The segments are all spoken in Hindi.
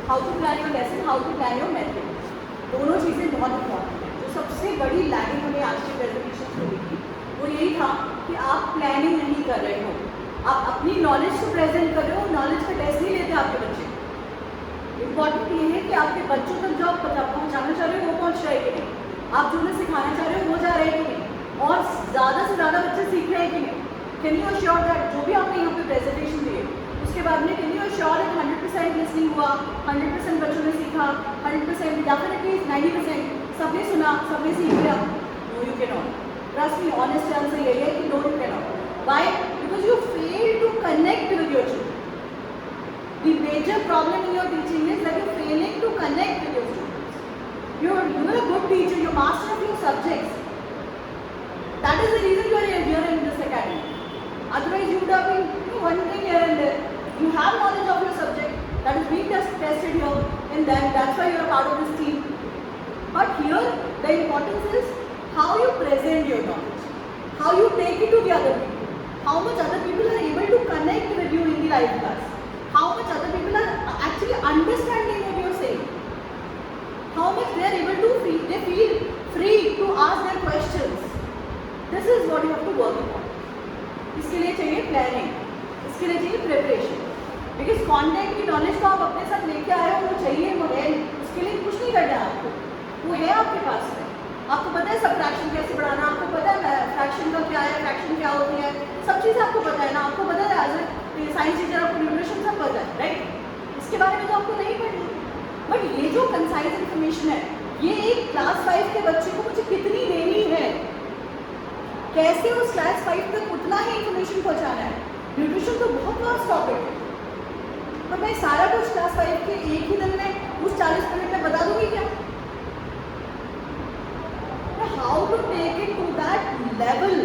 How to plan your lesson, how to plan your method, दोनों चीज़ें बहुत इंपॉर्टेंट है। जो सबसे बड़ी लैगिंग हमें आज की प्रेजेंटेशन में हुई थी वो यही था कि आप प्लानिंग नहीं कर रहे हो, आप अपनी नॉलेज को प्रेजेंट कर रहे हो, नॉलेज का टेस्ट नहीं लेते आपके बच्चे। इम्पॉर्टेंट ये है कि आपके बच्चों तक जो आप पहुँचाना चाह रहे हो वो पहुँच रहे हैं कि नहीं, आप जो उन्हें सिखाना चाह रहे हो वो जा रहे हैं कि नहीं, और ज़्यादा से ज़्यादा बच्चे सीख रहे हैं कि नहीं। कैन यू अश्योर दैट जो भी आपने यहाँ पे प्रेजेंटेशन दिए उसके बाद में can you assure that 100% listening हुआ, 100% बच्चों ने सीखा, 100% डेफिनेटली 90% सबने सुना, सबने सीख लिया? No you can not. Trust me, honest answer यही है कि no you can not. Why? Because you fail to connect with your children. The major problem in your teaching is that you're failing to connect with your students. You're a good teacher, you're master of your subjects. That is the reason you are here in this academy. Otherwise, you would have been wandering here and there. You have knowledge of your subject that is being tested here, and then that's why you are part of this team. But here, the importance is how you present your knowledge, how you take it to the other people, how much other people are able to connect with you in the live class. How much other people are actually understanding what you are saying. How much they are able to feel free to ask their questions. This is what you have to work upon. इसके लिए चाहिए प्लानिंग, इसके लिए चाहिए प्रिपरेशन। बिकॉज कॉन्टेंट की नॉलेज तो आप अपने साथ लेके आए हो, वो चाहिए, वो है, उसके लिए कुछ नहीं करना है आपको, वो है आपके पास में। आपको पता है सबट्रैक्शन कैसे बढ़ाना, आपको पता है फ्रैक्शन का क्या है, फ्रैक्शन क्या होती है, सब चीज़ें आपको पता है ना, आपको पता है एज ए साइंस टीचर आपको न्यूट्रिशन सब पता है, राइट। इसके बारे में तो आपको नहीं पढ़नी। बट ये जो कंसाइज इन्फॉर्मेशन है, ये एक क्लास 5 के बच्चे को मुझे कितनी देनी है, कैसे उस क्लास 5 तक उतना ही इन्फॉर्मेशन पहुँचाना है। न्यूट्रिशन तो बहुत वास्ट टॉपिक है, तो मैं सारा कुछ क्लास 5 के एक ही दिन में उस 40 मिनट में बता दूंगी क्या? How to take it to that level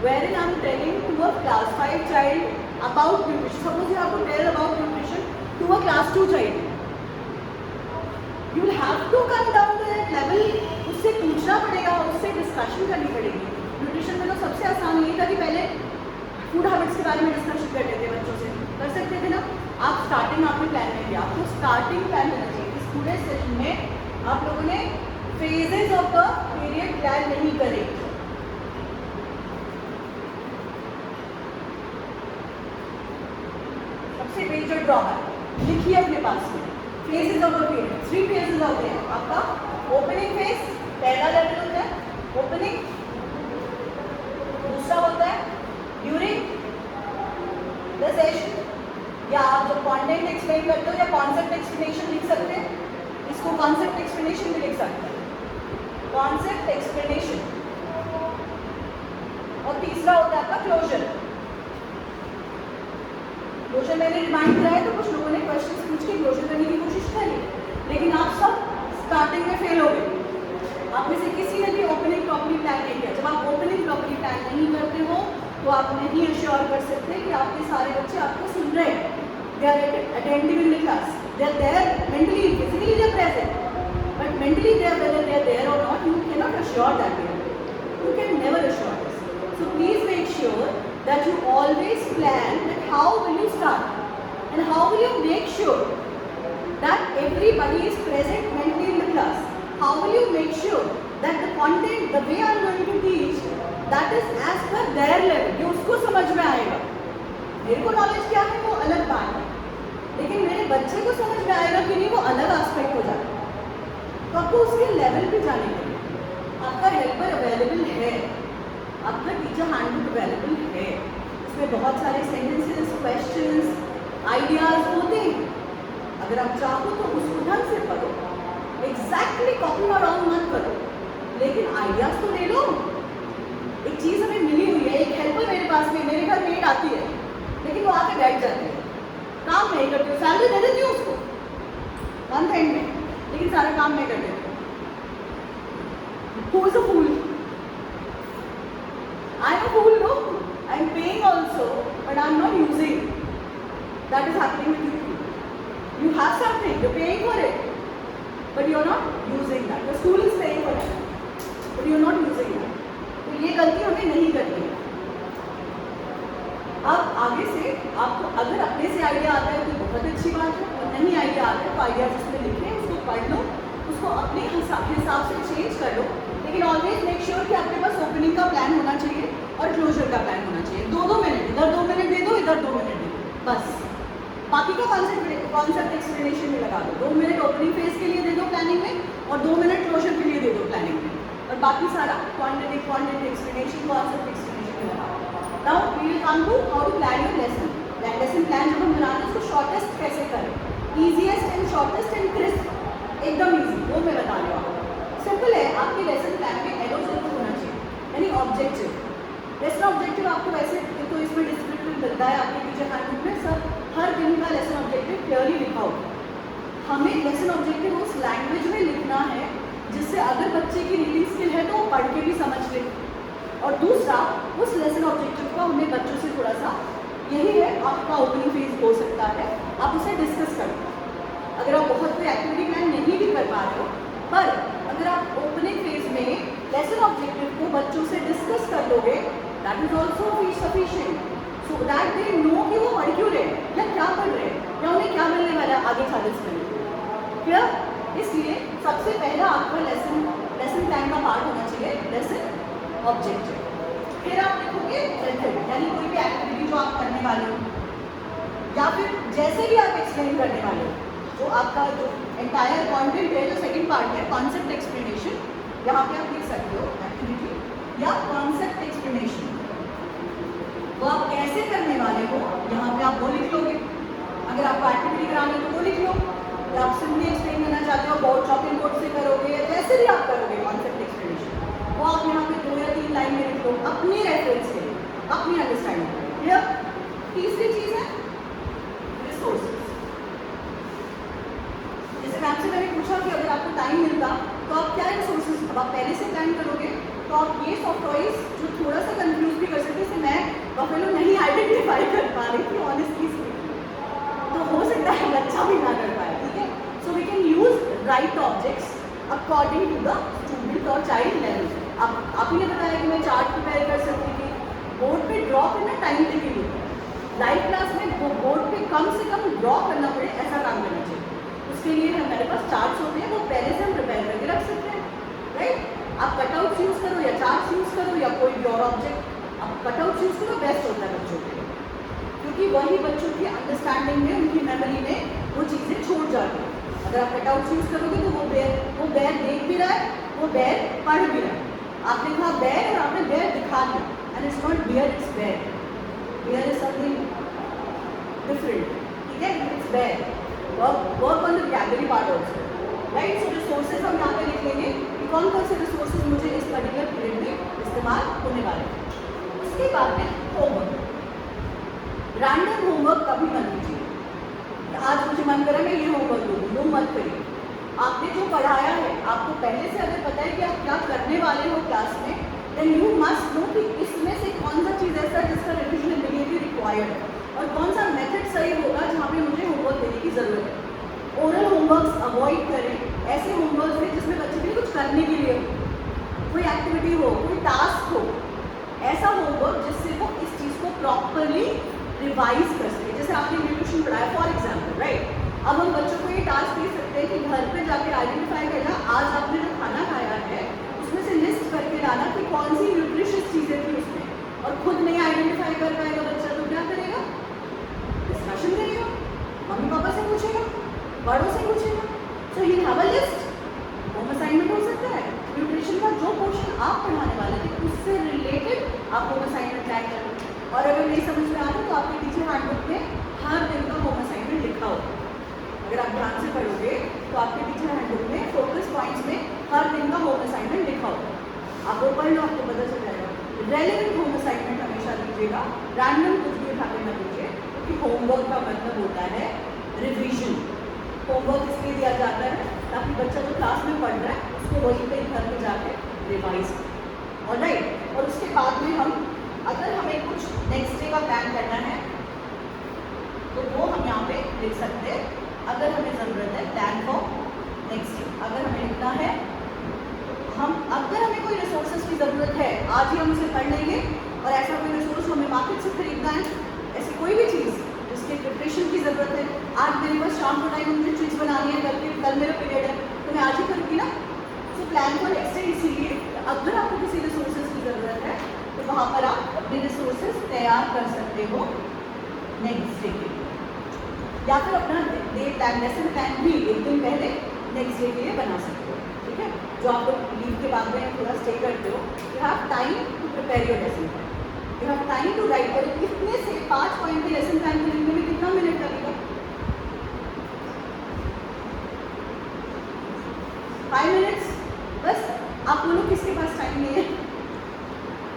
wherein I'm telling to a class 5 child about nutrition. Suppose you have to tell about nutrition to a class 2 child. You will have to come down to that level. उससे पूछना पड़ेगा, उससे डिस्कशन करनी पड़ेगी। न्यूट्रिशन में तो सबसे आसान यही था कि पहले फूड हैबिट्स के बारे में डिस्कशन करते थे बच्चों से, कर सकते थे ना। आप स्टार्टिंग आपने प्लान नहीं किया, आपको स्टार्टिंग प्लान करना चाहिए। इस पूरे सेशन में आप लोगों ने phases of the period plan नहीं करे। सबसे मेजर ड्रॉबैक लिखिए अपने पास में, phases of the period 3 phases होते हैं। आपका ओपनिंग फेज, पहला लेवल होता है ओपनिंग, दूसरा होता है ड्यूरिंग द सेशन, या आप जब कंटेंट एक्सप्लेन करते हो या कॉन्सेप्ट एक्सप्लेनेशन लिख सकते हैं, इसको कॉन्सेप्ट एक्सप्लेनेशन भी लिख सकते हैं, कॉन्सेप्ट एक्सप्लेनेशन। और तीसरा होता है आपका क्लोजर। क्लोजर मैंने रिमाइंड कराया तो कुछ लोगों ने क्वेश्चंस पूछ के क्लोजर करने की कोशिश करी, लेकिन आप सब स्टार्टिंग में फेल हो गए। आप में से किसी ने भी ओपनिंग प्रॉपर्ली प्लान नहीं किया। जब आप ओपनिंग प्रॉपर्ली प्लान नहीं करते हो तो आप नहीं अश्योर कर सकते कि आपके सारे बच्चे आपको सुन रहे हैं, they are attending in the class, they are there mentally, physically they are present, but mentally they are, whether they are there or not, you cannot assure that they are there. You can never assure this. So please make sure that you always plan that how will you start and how will you make sure that everybody is present mentally in the class. How will you make sure that the content, the way I am going to teach, that is as per their level, ये उसको समझ में आएगा। मेरे को नॉलेज क्या है वो अलग बात है, लेकिन मेरे बच्चे को समझ में आएगा कि नहीं वो अलग एस्पेक्ट हो जाता है। तो आपको उसके लेवल पे जाने के लिए आपका हेल्पर अवेलेबल है, आपका टीचर हैंडबुक अवेलेबल है, इसमें बहुत सारे सेंटेंसेस, क्वेश्चंस, आइडियाज होते हैं। अगर आप चाहो तो उसको ढंग से पढ़ो, एग्जैक्टली कॉपी और राउंड मत करो, लेकिन आइडियाज तो ले लो। एक चीज़ हमें मिली हुई है, एक हेल्पर मेरे पास में, मेरे घर मेड आती है, लेकिन वो आके बैठ जाती है, काम नहीं करती, सैलरी दे देती हूँ उसको मंथ एंड में, लेकिन सारा काम मैं कर देती हूँ। Who is a fool? I am a fool, no? I am paying also, but I am not using. That is happening with you. You have something, you are paying for it, but you are not using that. The school is paying for it, but you are not using that. तो ये गलती हमें नहीं करनी है। अब आगे से आपको अगर अपने से आइडिया आता है तो बहुत अच्छी बात है, और नहीं आइडिया आता है तो आइडियाज उसमें लिखें, उसको पढ़ लो, उसको अपने हिसाब से चेंज कर लो, लेकिन ऑलवेज मेक श्योर कि आपके पास ओपनिंग का प्लान होना चाहिए और क्लोजर का प्लान होना चाहिए। 2-2 मिनट, इधर 2 मिनट दे दो, इधर 2 मिनट दे दो, बस। बाकी का कॉन्सेप्ट एक्सप्लेनेशन में लगा दो। 2 मिनट ओपनिंग फेज के लिए दे दो प्लानिंग में, और 2 मिनट क्लोजर के लिए दे दो प्लानिंग में, और बाकी सारा क्वांटिटी एक्सप्लेनेशन, कॉन्सेप्ट एक्सप्लेनेशन में लगा दो। Now we will come to how to plan your lesson. Lesson plan जब हम बनाते हैं उसको शॉर्टेस्ट कैसे करें, easiest and shortest and crisp, एकदम ईजी, वो मैं बता रही हूँ आपको। सिंपल है, आपके लेसन प्लान में एलो जरूर होना चाहिए, यानी ऑब्जेक्टिव। लेसन ऑब्जेक्टिव आपको वैसे तो इसमें डिस्क्रिप्टिव मिलता है आपके टीचर हैंडबुक में, सर हर दिन का लेसन ऑब्जेक्टिव क्लियरली लिखा हो। हमें लेसन ऑब्जेक्टिव उस लैंग्वेज में लिखना है जिससे अगर बच्चे की रीडिंग स्किल है तो वो पढ़ के भी समझ ले, और दूसरा उस लेसन ऑब्जेक्टिव को हमें बच्चों से थोड़ा सा, यही है आपका ओपनिंग फेज हो सकता है, आप उसे डिस्कस करो। अगर आप बहुत कोई एक्टिविटी प्लान नहीं भी कर पा रहे हो, पर अगर आप ओपनिंग फेज में लेसन ऑब्जेक्टिव को बच्चों से डिस्कस कर लोगे, that is also sufficient, so that they know कि वो पढ़ क्यों रहे हैं या क्या पढ़ रहे हैं या उन्हें क्या मिलने वाला है आगे 40 मिनट। क्लियर? इसलिए सबसे पहला आपका लेसन प्लान का पार्ट होना चाहिए लेसन ऑब्जेक्टिव। फिर आप लिखोगे मेथड, यानी कोई भी एक्टिविटी जो आप करने वाले हो या फिर जैसे भी आप एक्सप्लेन करने वाले हो, जो आपका जो एंटायर कंटेंट है, जो सेकंड पार्ट है कॉन्सेप्ट एक्सप्लेनेशन, यहाँ पे आप लिख सकते हो एक्टिविटी या कॉन्सेप्ट एक्सप्लेनेशन, वो आप कैसे करने वाले हो यहाँ पे आप वो लिख लोगे। अगर आपको एक्टिविटी करानी है तो वो लिख लो, या आप सिंपली एक्सप्लेन करना चाहते हो बोर्ड चॉकिंग बोर्ड से करोगे या जैसे भी आप करोगे कॉन्सेप्ट एक्सप्लेनेशन, वो आप यहाँ पे 2 या 3 लाइन में लिख लो अपनी रेफरेंस से, अपनी अंडरस्टैंडिंग। क्लियर? तीसरी चीज है रिसोर्सेज। जैसे मैं आपसे मैंने पूछा कि अगर आपको टाइम मिलता तो आप क्या रिसोर्सेज, अब आप पहले से प्लान करोगे तो आप ये सॉफ्टवेयर जो थोड़ा सा कंफ्यूज भी कर सकते हैं, मैं बफेलो नहीं आइडेंटिफाई कर पा रही थी ऑनेस्टली स्पीकिंग, तो हो सकता है बच्चा भी ना कर पाए, ठीक है। So we can use right objects according to the student और चाइल्ड लेवल। आप ही ने बताया कि मैं चार्ट प्रिपेयर कर सकती थी, बोर्ड पे ड्रॉ करना टाइम टेकिंग होता है, लाइव क्लास में वो बोर्ड पे कम से कम ड्रॉ करना पड़े ऐसा काम करना चाहिए। उसके लिए हमारे पास चार्ट्स होते हैं, वो पहले से हम प्रिपेयर करके रख सकते हैं, राइट। आप कटआउट यूज़ करो या चार्ट्स यूज़ करो या कोई भी और ऑब्जेक्ट, आप कटआउट यूज़ करो, बेस्ट होता है बच्चों के लिए, क्योंकि वही बच्चों की अंडरस्टैंडिंग में, उनकी मेमोरी में वो चीज़ें छूट जाती हैं। अगर आप कटआउट यूज़ करोगे तो वो बैर देख भी रहा है, वो बैर पढ़ भी रहा है। आपने कहा बैर और आपने बैर दिखा दिया, and it's not bear, it's बैर। बियर इज समथिंग डिफरेंट, ठीक है, इट्स बैर। Work on the vocabulary part also, right. So resources हम यहाँ पे लिख लेंगे कि कौन कौन से रिसोर्सेज मुझे इस पर्टिकुलर पीरियड में इस्तेमाल होने वाले हैं। उसके बाद में होमवर्क, रैंडम होमवर्क कभी मत कीजिए। आज मुझे मन करा मैं ये होमवर्क दूँ, वो मत करिए। आपने जो पढ़ाया है, आपको पहले से अगर पता है कि आप क्या करने वाले हो क्लास में, देन यू मस्ट नो कि इसमें से कौन सा चीज़ ऐसा है जिसका रिविजन इमीडिएटली रिक्वायर्ड है और कौन सा मेथड सही होगा जहाँ पे मुझे होमवर्क देने की ज़रूरत है। ओरल होमवर्क्स अवॉइड करें, ऐसे होमवर्क्स हैं जिसमें बच्चे के लिए कुछ करने के लिए हो, कोई एक्टिविटी हो, कोई टास्क हो, ऐसा होमवर्क जिससे वो इस चीज़ को प्रॉपरली रिवाइज कर सके। जैसे आपने न्यूट्रिशन पढ़ाया फॉर एग्जाम्पल, राइट। अब हम बच्चों को ये टास्क दे सकते हैं कि घर पे जाके आइडेंटिफाई करना, आज आपने जो खाना खाया है उसमें से लिस्ट करके लाना कि कौन सी न्यूट्रिशियस चीज़ें थी उसमें, और खुद नहीं आइडेंटिफाई कर पाएगा बच्चा तो क्या करेगा, डिस्कशन करेगा, मम्मी पापा से पूछेगा, बड़ों से पूछेगा। So he have a list, home assignment हो सकता है न्यूट्रिशन का जो पोर्शन आप पढ़ाने वाले थे उससे रिलेटेड आप होम असाइनमेंट तैयार करें। और अगर नहीं समझ में आता तो आपके टीचर हैंडबुक में हर दिन का होम असाइनमेंट लिखा हो, अगर आप ध्यान से पढ़ोगे तो आपके टीचर हैंडबुक में फोकस पॉइंट्स में हर दिन का होम असाइनमेंट लिखा हो, आप वो पढ़ लो, आपको पता चल जाएगा। रेलेवेंट होम असाइनमेंट हमेशा लीजिएगा, रैंडम कुछ भी उठा के मत लीजिए, क्योंकि होमवर्क का मतलब होता है रिविजन। होमवर्क इसलिए दिया जाता है ताकि बच्चा जो क्लास में पढ़ रहा है उसको वहीं पे घर में जाके रिवाइज करें, ऑलराइट। और उसके बाद में हम, अगर हमें कुछ नेक्स्ट डे का प्लान करना है तो वो हम यहाँ पे लिख सकते हैं, अगर हमें ज़रूरत है प्लान फॉर नेक्स्ट डे। अगर हमें लिखना है, अगर हमें कोई रिसोर्सेज की ज़रूरत है, आज ही हम उसे पढ़ लेंगे, और ऐसा कोई रिसोर्स हमें मार्केट से खरीदना है, ऐसी कोई भी चीज़ जिसके प्रिपरेशन की ज़रूरत है, आज मेरे पास शाम को टाइम मुझे चीज़ बनानी है करके कल मेरा पीरियड है तो मैं आज ही करूँगी ना। So plan for next day, इसीलिए अगर आपको किसी रिसोर्सेज की ज़रूरत है तो वहाँ पर आप अपने रिसोर्सेज तैयार कर सकते हो नेक्स्ट डे के लिए, या फिर अपना डे प्लान, लेसन प्लान भी एक दिन पहले नेक्स्ट डे के लिए बना सकते हो। ठीक है, जो आप लोग लीव के बाद में थोड़ा स्टे करते हो, you have time to prepare your lesson plan, you have time to write. और इतने से 5 पॉइंट के लेसन प्लान को लिखने में कितना मिनट लगेगा? 5 मिनट्स बस। आप बोलो किसके पास टाइम नहीं है?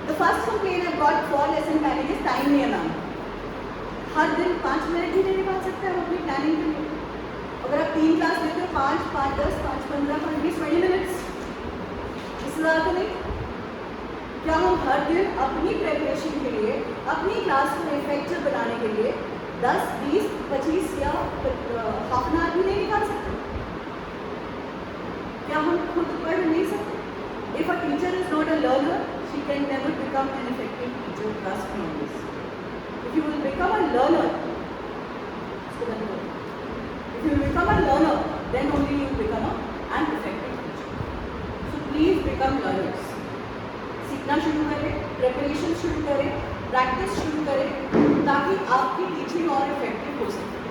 The first complain I got for lesson planning is time नहीं है मैम। हर दिन 5 मिनट ही नहीं निकाल सकते हम अपनी प्लानिंग के लिए। अगर आप 3 क्लास लेते हो, 5, 5, 10, 5, 15, 5, 20, 20 मिनट्स, इससे ज़्यादा तो नहीं। क्या हम हर दिन अपनी प्रेपरेशन के लिए, अपनी क्लास को इफेक्टिव बनाने के लिए 10, 20, 25 या हाफ एन आवर भी नहीं निकाल सकते? क्या हम खुद पढ़ नहीं सकते? If a teacher is not a learner, she can never become an effective teacher, trust me on this. If you will become a learner, if you become a learner, then only you become an effective teacher. So please become learners. सीखना शुरू करें, प्रिपरेशन शुरू करें, प्रैक्टिस शुरू करें, ताकि आपकी टीचिंग और इफेक्टिव हो सके।